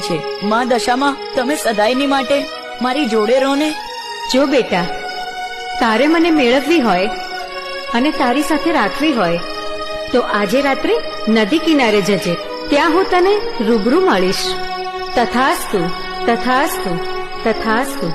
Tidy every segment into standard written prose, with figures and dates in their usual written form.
છે। માં દશામાં તમે સદાયની માટે મારી જોડે રહો ને। જો બેટા, તારે મને મેળવવી હોય અને તારી સાથે રાખવી હોય તો આજે રાત્રે નદી કિનારે જજે, ત્યાં હું તને રૂબરૂ મળીશ। તથાસ્તુ, તથાસ્તુ, તથાસ્તુ।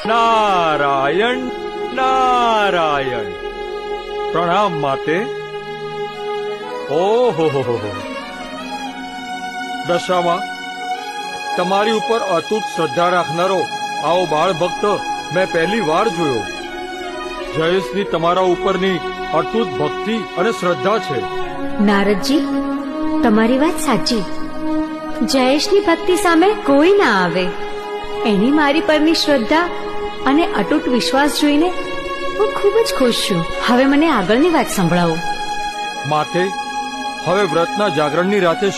નારાયણ નારાયણ। પ્રણામ માતે। ઓહો દશામાં, તમારી ઉપર અતૂટ શ્રદ્ધા રાખનારો આવો બાળ ભક્ત મેં પહેલી વાર જોયો। જયેશની તમારા ઉપરની અતૂટ ભક્તિ અને શ્રદ્ધા છે। નારદજી, તમારી વાત સાચી। જયેશની ભક્તિ સામે કોઈ ના આવે। એની મારી પરની શ્રદ્ધા અને અતૂટ વિશ્વાસ જોઈને હું ખૂબ જ ખુશ છું। હવે મને આગળની વાત સંભળાવો। માતે, હવે વ્રતના જાગરણની રાતે